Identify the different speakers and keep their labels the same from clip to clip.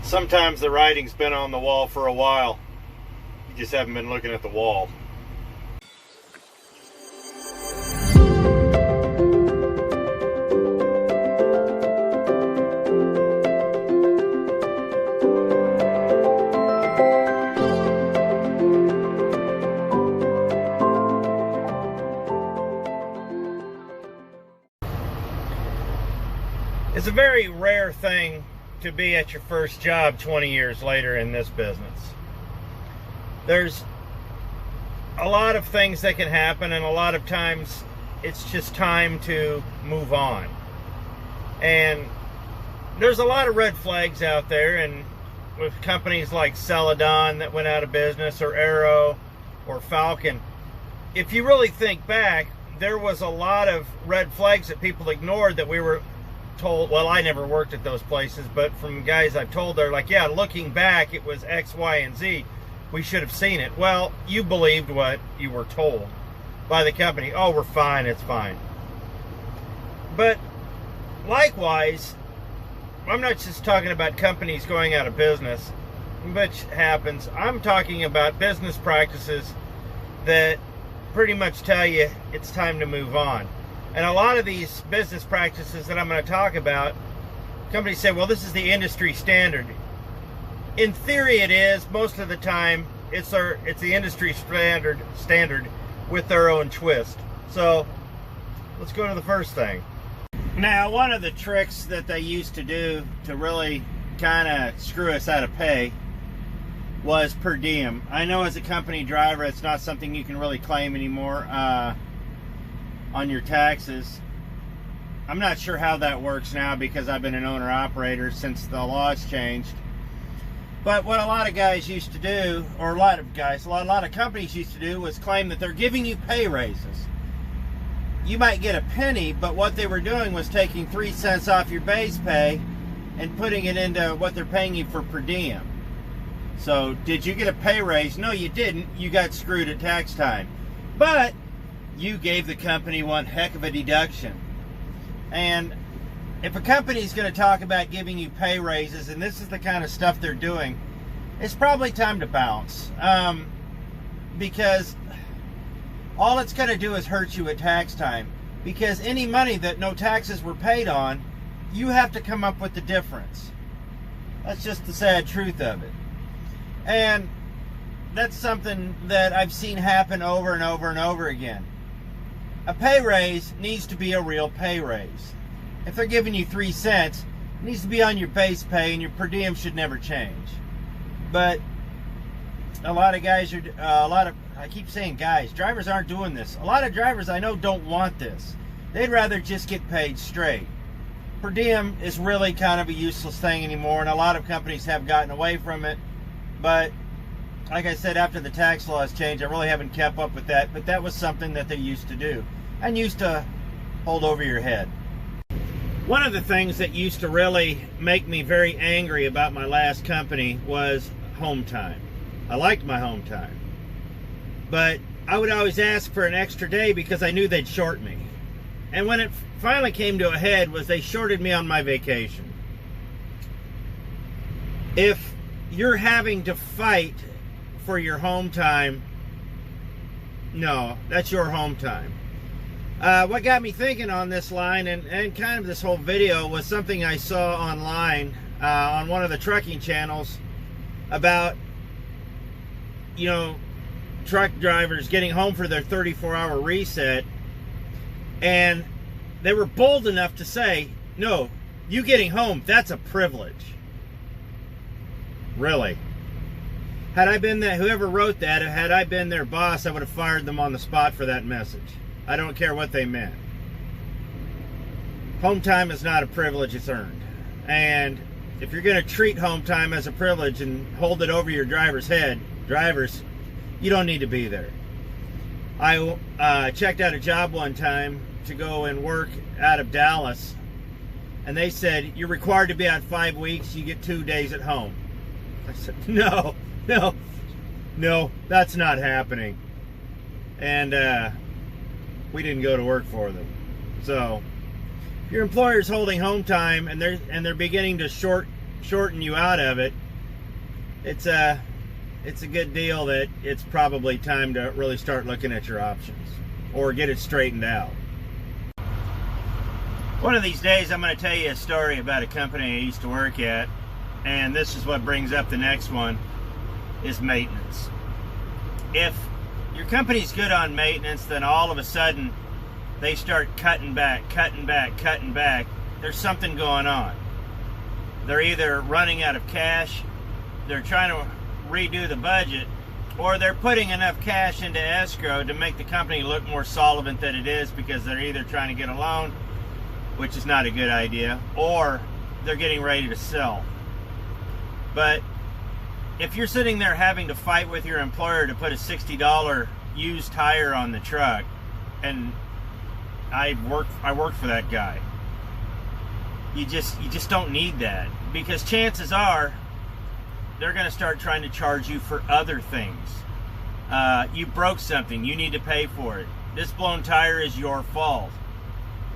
Speaker 1: Sometimes the writing's been on the wall for a while. You just haven't been looking at the wall. It's a very rare thing to be at your first job 20 years later in this business. There's a lot of things that can happen, and a lot of times it's just time to move on. And there's a lot of red flags out there, and with companies like Celadon that went out of business, or Arrow, or Falcon, if you really think back, there was a lot of red flags that people ignored that we were told. Well, I never worked at those places, but from guys I've told, they're like, yeah, looking back, it was X, Y, and Z. We should have seen it. Well, you believed what you were told by the company. Oh, we're fine, it's fine. But likewise, I'm not just talking about companies going out of business, which happens. I'm talking about business practices that pretty much tell you it's time to move on. And a lot of these business practices that I'm going to talk about, companies say, well, this is the industry standard. In theory it is. Most of the time it's the industry standard with their own twist. So let's go to the first thing. Now, one of the tricks that they used to do to really kind of screw us out of pay was per diem. I know as a company driver it's not something you can really claim anymore on your taxes. I'm not sure how that works now because I've been an owner-operator since the laws changed. But what a lot of guys used to do, or a lot of companies used to do, was claim that they're giving you pay raises. You might get a penny, but what they were doing was taking 3 cents off your base pay and putting it into what they're paying you for per diem. So, did you get a pay raise? No, you didn't. You got screwed at tax time. But you gave the company one heck of a deduction. And if a company is going to talk about giving you pay raises, and this is the kind of stuff they're doing, it's probably time to bounce. Because all it's going to do is hurt you at tax time. Because any money that no taxes were paid on, you have to come up with the difference. That's just the sad truth of it. And that's something that I've seen happen over and over and over again. A pay raise needs to be a real pay raise. If they're giving you 3 cents, it needs to be on your base pay, and your per diem should never change. But a lot of guys are, I keep saying guys, drivers aren't doing this. A lot of drivers I know don't want this. They'd rather just get paid straight. Per diem is really kind of a useless thing anymore, and a lot of companies have gotten away from it. But like I said, after the tax laws changed, I really haven't kept up with that. But that was something that they used to do and used to hold over your head. One of the things that used to really make me very angry about my last company was home time. I liked my home time, but I would always ask for an extra day because I knew they'd short me. And when it finally came to a head was they shorted me on my vacation. If you're having to fight for your home time, no, that's your home time. What got me thinking on this line and kind of this whole video was something I saw online on one of the trucking channels about, you know, truck drivers getting home for their 34-hour reset, and they were bold enough to say, no, you getting home, that's a privilege. Really? Had I been that, whoever wrote that, had I been their boss, I would have fired them on the spot for that message. I don't care what they meant. Home time is not a privilege, it's earned. And if you're going to treat home time as a privilege and hold it over your driver's head, drivers, you don't need to be there. I checked out a job one time to go and work out of Dallas, and they said, you're required to be out 5 weeks, you get 2 days at home. I said, no, that's not happening. And we didn't go to work for them. So, if your employer's holding home time and they're beginning to short shorten you out of it, it's a good deal that it's probably time to really start looking at your options or get it straightened out. One of these days I'm going to tell you a story about a company I used to work at, and this is what brings up the next one, is maintenance. If your company's good on maintenance, then all of a sudden they start cutting back. There's something going on. They're either running out of cash, they're trying to redo the budget, or they're putting enough cash into escrow to make the company look more solvent than it is, because they're either trying to get a loan, which is not a good idea, or they're getting ready to sell. But if you're sitting there having to fight with your employer to put a $60 used tire on the truck, and I worked for that guy, you just don't need that, because chances are they're going to start trying to charge you for other things. You broke something, you need to pay for it. This blown tire is your fault.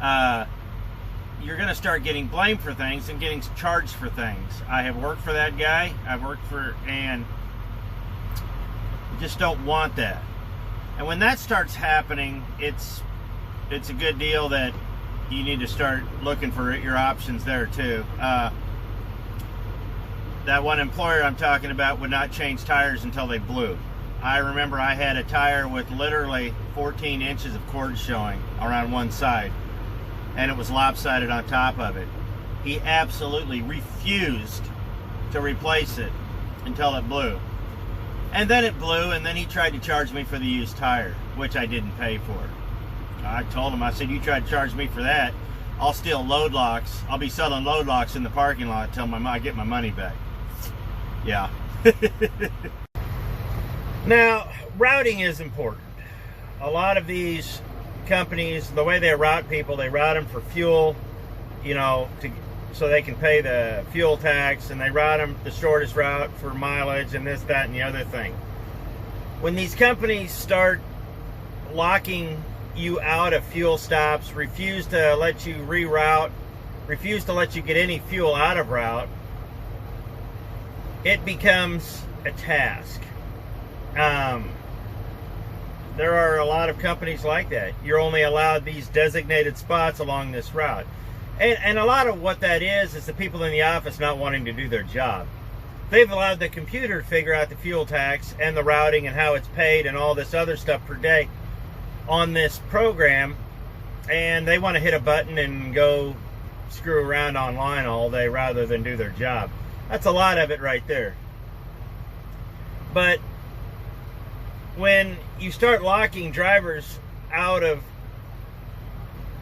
Speaker 1: You're going to start getting blamed for things and getting charged for things. I have worked for that guy. And you just don't want that. And when that starts happening, it's a good deal that you need to start looking for your options there too. That one employer I'm talking about would not change tires until they blew. I remember I had a tire with literally 14 inches of cord showing around one side, and it was lopsided on top of it. He absolutely refused to replace it until it blew. And then it blew, and then he tried to charge me for the used tire, which I didn't pay for. I told him, I said, you tried to charge me for that, I'll steal load locks. I'll be selling load locks in the parking lot until I get my money back. Yeah. Now, routing is important. A lot of these companies, the way they route people, they route them for fuel, so they can pay the fuel tax, and they route them the shortest route for mileage and this, that, and the other thing. When these companies start locking you out of fuel stops, refuse to let you reroute, refuse to let you get any fuel out of route, it becomes a task. There are a lot of companies like that. You're only allowed these designated spots along this route. And a lot of what that is the people in the office not wanting to do their job. They've allowed the computer to figure out the fuel tax and the routing and how it's paid and all this other stuff per day on this program, and they want to hit a button and go screw around online all day rather than do their job. That's a lot of it right there. But when you start locking drivers out of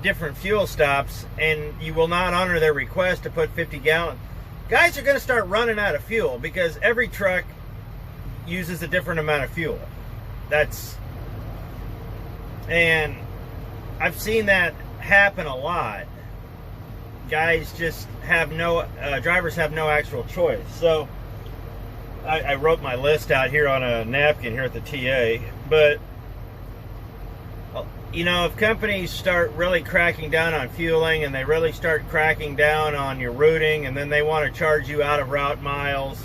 Speaker 1: different fuel stops and you will not honor their request to put 50 gallons, guys are going to start running out of fuel, because every truck uses a different amount of fuel. And I've seen that happen a lot. Guys just have drivers have no actual choice. So I wrote my list out here on a napkin here at the TA, but if companies start really cracking down on fueling, and they really start cracking down on your routing, and then they want to charge you out of route miles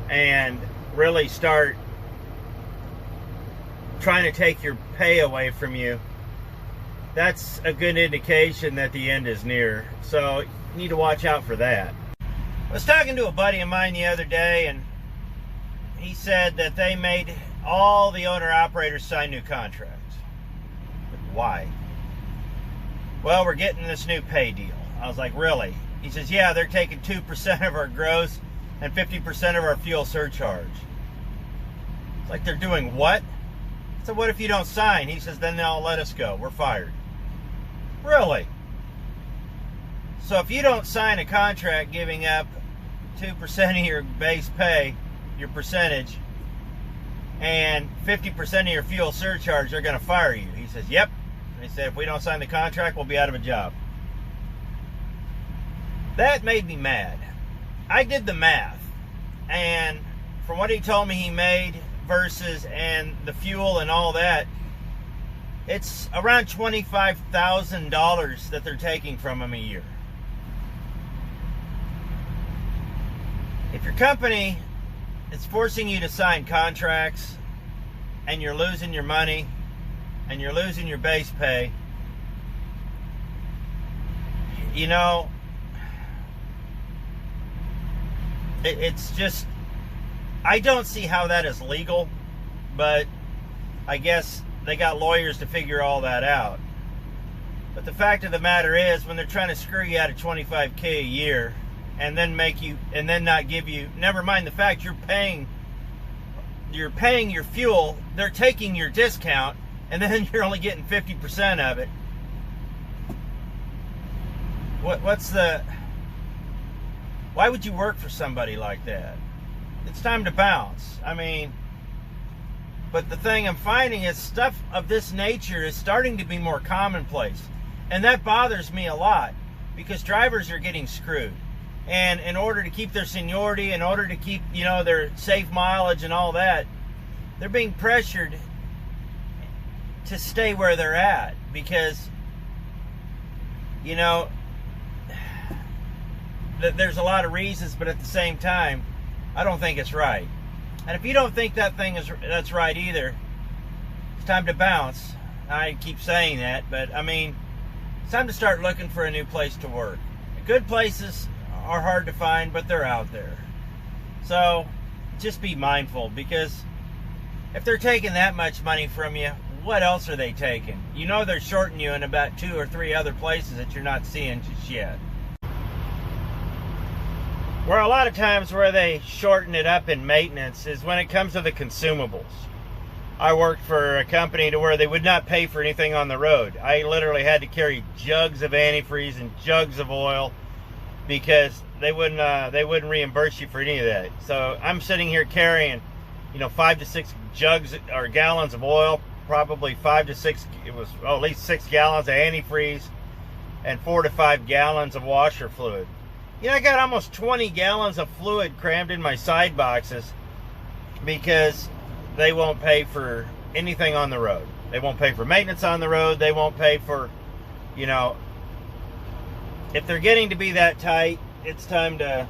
Speaker 1: and really start trying to take your pay away from you, that's a good indication that the end is near. So you need to watch out for that. I was talking to a buddy of mine the other day, and he said that they made all the owner-operators sign new contracts. Why? Well, we're getting this new pay deal. I was like, really? He says, yeah, they're taking 2% of our gross and 50% of our fuel surcharge. It's like, they're doing what? So what if you don't sign? He says, then they'll let us go. We're fired. Really? So if you don't sign a contract giving up 2% of your base pay, your percentage, and 50% of your fuel surcharge, they're going to fire you. He says, yep. And he said, if we don't sign the contract, we'll be out of a job. That made me mad. I did the math, and from what he told me he made and the fuel and all that, it's around $25,000 that they're taking from him a year. your company is forcing you to sign contracts and you're losing your money and you're losing your base pay, you know, it's just, I don't see how that is legal, but I guess they got lawyers to figure all that out. But the fact of the matter is, when they're trying to screw you out of $25K a year and then make you, and then not give you, never mind the fact you're paying your fuel, they're taking your discount and then you're only getting 50% of it. Why would you work for somebody like that? It's time to bounce. I mean, but the thing I'm finding is stuff of this nature is starting to be more commonplace. And that bothers me a lot because drivers are getting screwed. And in order to keep their seniority, in order to keep, you know, their safe mileage and all that, they're being pressured to stay where they're at because, you know, there's a lot of reasons, but at the same time, I don't think it's right. And if you don't think that's right either, it's time to bounce. I keep saying that, but I mean, it's time to start looking for a new place to work. Good places are hard to find, but they're out there. So just be mindful, because if they're taking that much money from you, what else are they taking? You know they're shorting you in about 2 or 3 other places that you're not seeing just yet. Where a lot of times where they shorten it up in maintenance is when it comes to the consumables. I worked for a company to where they would not pay for anything on the road. I literally had to carry jugs of antifreeze and jugs of oil because they wouldn't reimburse you for any of that. So I'm sitting here carrying, you know, 5 to 6 jugs or gallons of oil, probably 5 to 6, it was at least 6 gallons of antifreeze and 4 to 5 gallons of washer fluid. You know, I got almost 20 gallons of fluid crammed in my side boxes because they won't pay for anything on the road. They won't pay for maintenance on the road. They won't pay for, you know, if they're getting to be that tight, it's time to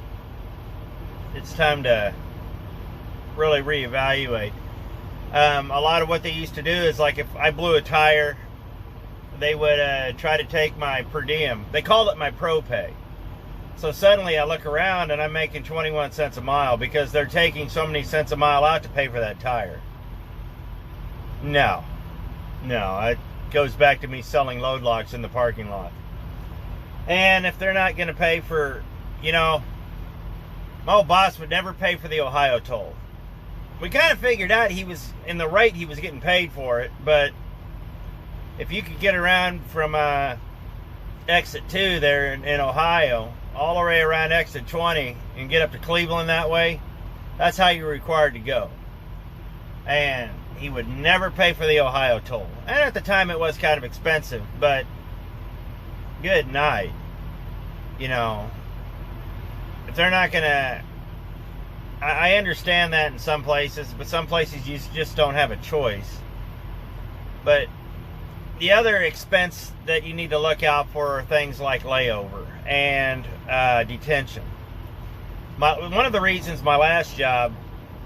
Speaker 1: really reevaluate. A lot of what they used to do is, like, if I blew a tire, they would try to take my per diem. They called it my pro pay. So suddenly I look around and I'm making 21 cents a mile because they're taking so many cents a mile out to pay for that tire. No, it goes back to me selling load locks in the parking lot. And if they're not going to pay for, you know, my old boss would never pay for the Ohio toll. We kind of figured out he was in the rate he was getting paid for it, but if you could get around from exit 2 there in Ohio all the way around exit 20 and get up to Cleveland that way, that's how you're required to go. And he would never pay for the Ohio toll. And at the time it was kind of expensive, but good night. You know, if they're not gonna, I understand that in some places, but some places you just don't have a choice. But the other expense that you need to look out for are things like layover and detention. One of the reasons my last job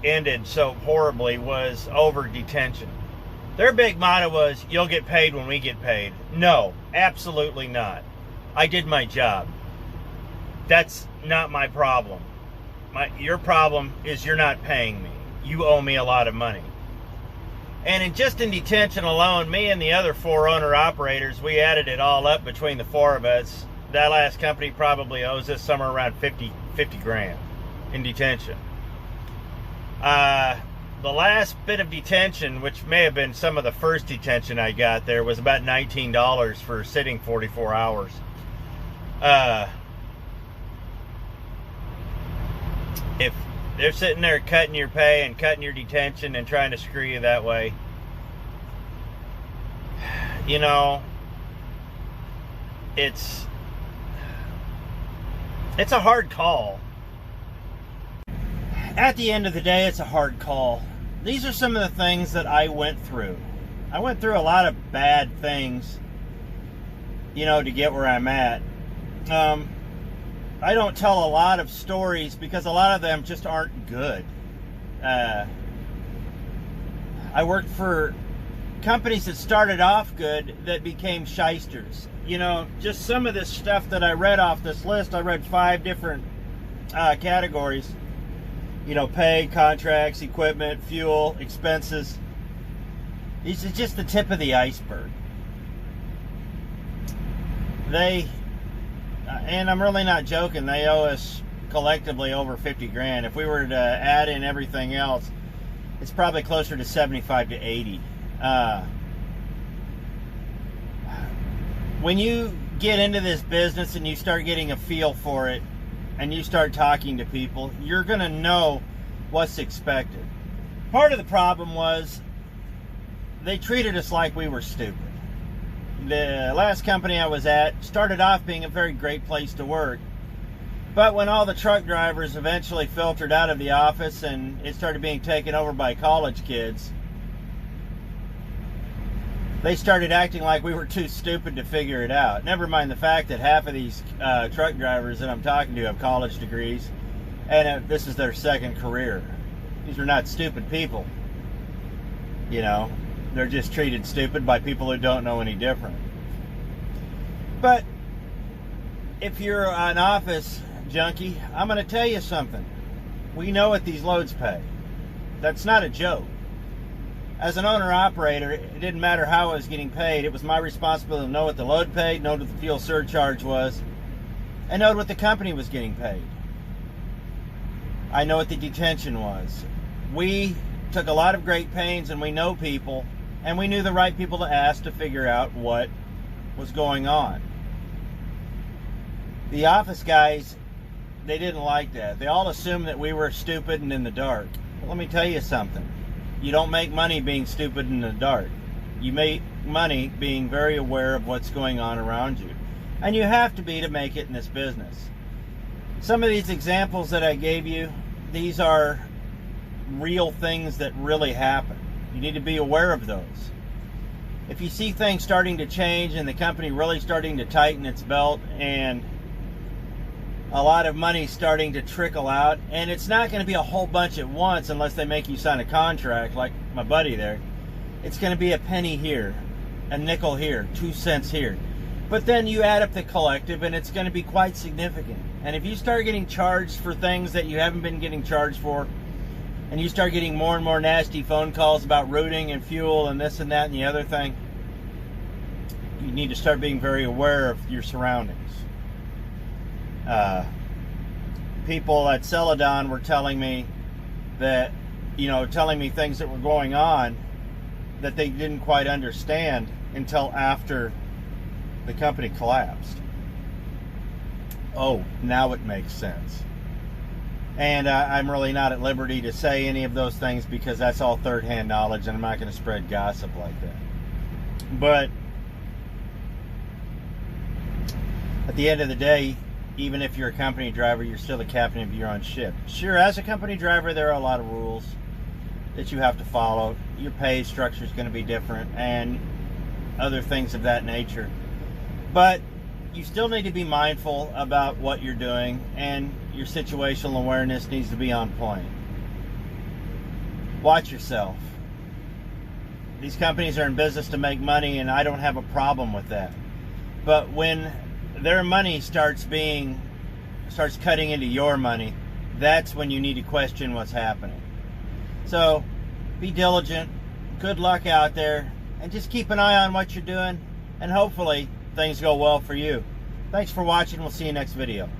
Speaker 1: ended so horribly was over detention. Their big motto was, you'll get paid when we get paid. No, absolutely not. I did my job. That's not my problem. Your problem is you're not paying me. You owe me a lot of money. And just in detention alone, me and the other 4 owner-operators, we added it all up between the 4 of us. That last company probably owes us somewhere around 50 grand in detention. The last bit of detention, which may have been some of the first detention I got there, was about $19 for sitting 44 hours. If they're sitting there cutting your pay and cutting your detention and trying to screw you that way, you know, it's a hard call. At the end of the day, it's a hard call. These are some of the things that I went through. I went through a lot of bad things, you know, to get where I'm at. I don't tell a lot of stories because a lot of them just aren't good. I worked for companies that started off good that became shysters. You know, just some of this stuff that I read off this list, I read 5 different categories. You know, pay, contracts, equipment, fuel, expenses. These are just the tip of the iceberg. They, and I'm really not joking, they owe us collectively over 50 grand. If we were to add in everything else, it's probably closer to 75 to 80. When you get into this business and you start getting a feel for it and you start talking to people, you're going to know what's expected. Part of the problem was they treated us like we were stupid. The last company I was at started off being a very great place to work, but when all the truck drivers eventually filtered out of the office and it started being taken over by college kids, they started acting like we were too stupid to figure it out. Never mind the fact that half of these truck drivers that I'm talking to have college degrees, and this is their second career. These are not stupid people. You know, they're just treated stupid by people who don't know any different. But if you're an office junkie, I'm going to tell you something. We know what these loads pay. That's not a joke. As an owner-operator, it didn't matter how I was getting paid. It was my responsibility to know what the load paid, know what the fuel surcharge was, and know what the company was getting paid. I know what the detention was. We took a lot of great pains, and we know people, and we knew the right people to ask to figure out what was going on. The office guys, they didn't like that. They all assumed that we were stupid and in the dark. Well, let me tell you something. You don't make money being stupid in the dark. You make money being very aware of what's going on around you. And you have to be to make it in this business. Some of these examples that I gave you, these are real things that really happen. You need to be aware of those. If you see things starting to change and the company really starting to tighten its belt and a lot of money starting to trickle out, and it's not going to be a whole bunch at once unless they make you sign a contract like my buddy there. It's going to be a penny here, a nickel here, 2 cents here. But then you add up the collective and it's going to be quite significant. And if you start getting charged for things that you haven't been getting charged for, and you start getting more and more nasty phone calls about routing and fuel and this and that and the other thing, you need to start being very aware of your surroundings. People at Celadon were telling me that, telling me things that were going on that they didn't quite understand until after the company collapsed. Oh, now it makes sense. And I'm really not at liberty to say any of those things because that's all third-hand knowledge and I'm not going to spread gossip like that. But at the end of the day, even if you're a company driver, you're still the captain of your own ship. Sure, as a company driver, there are a lot of rules that you have to follow. Your pay structure is going to be different and other things of that nature. But you still need to be mindful about what you're doing, and your situational awareness needs to be on point. Watch yourself. These companies are in business to make money, and I don't have a problem with that. But when their money starts cutting into your money, that's when you need to question what's happening. So be diligent, good luck out there, and just keep an eye on what you're doing, and hopefully things go well for you. Thanks for watching. We'll see you next video.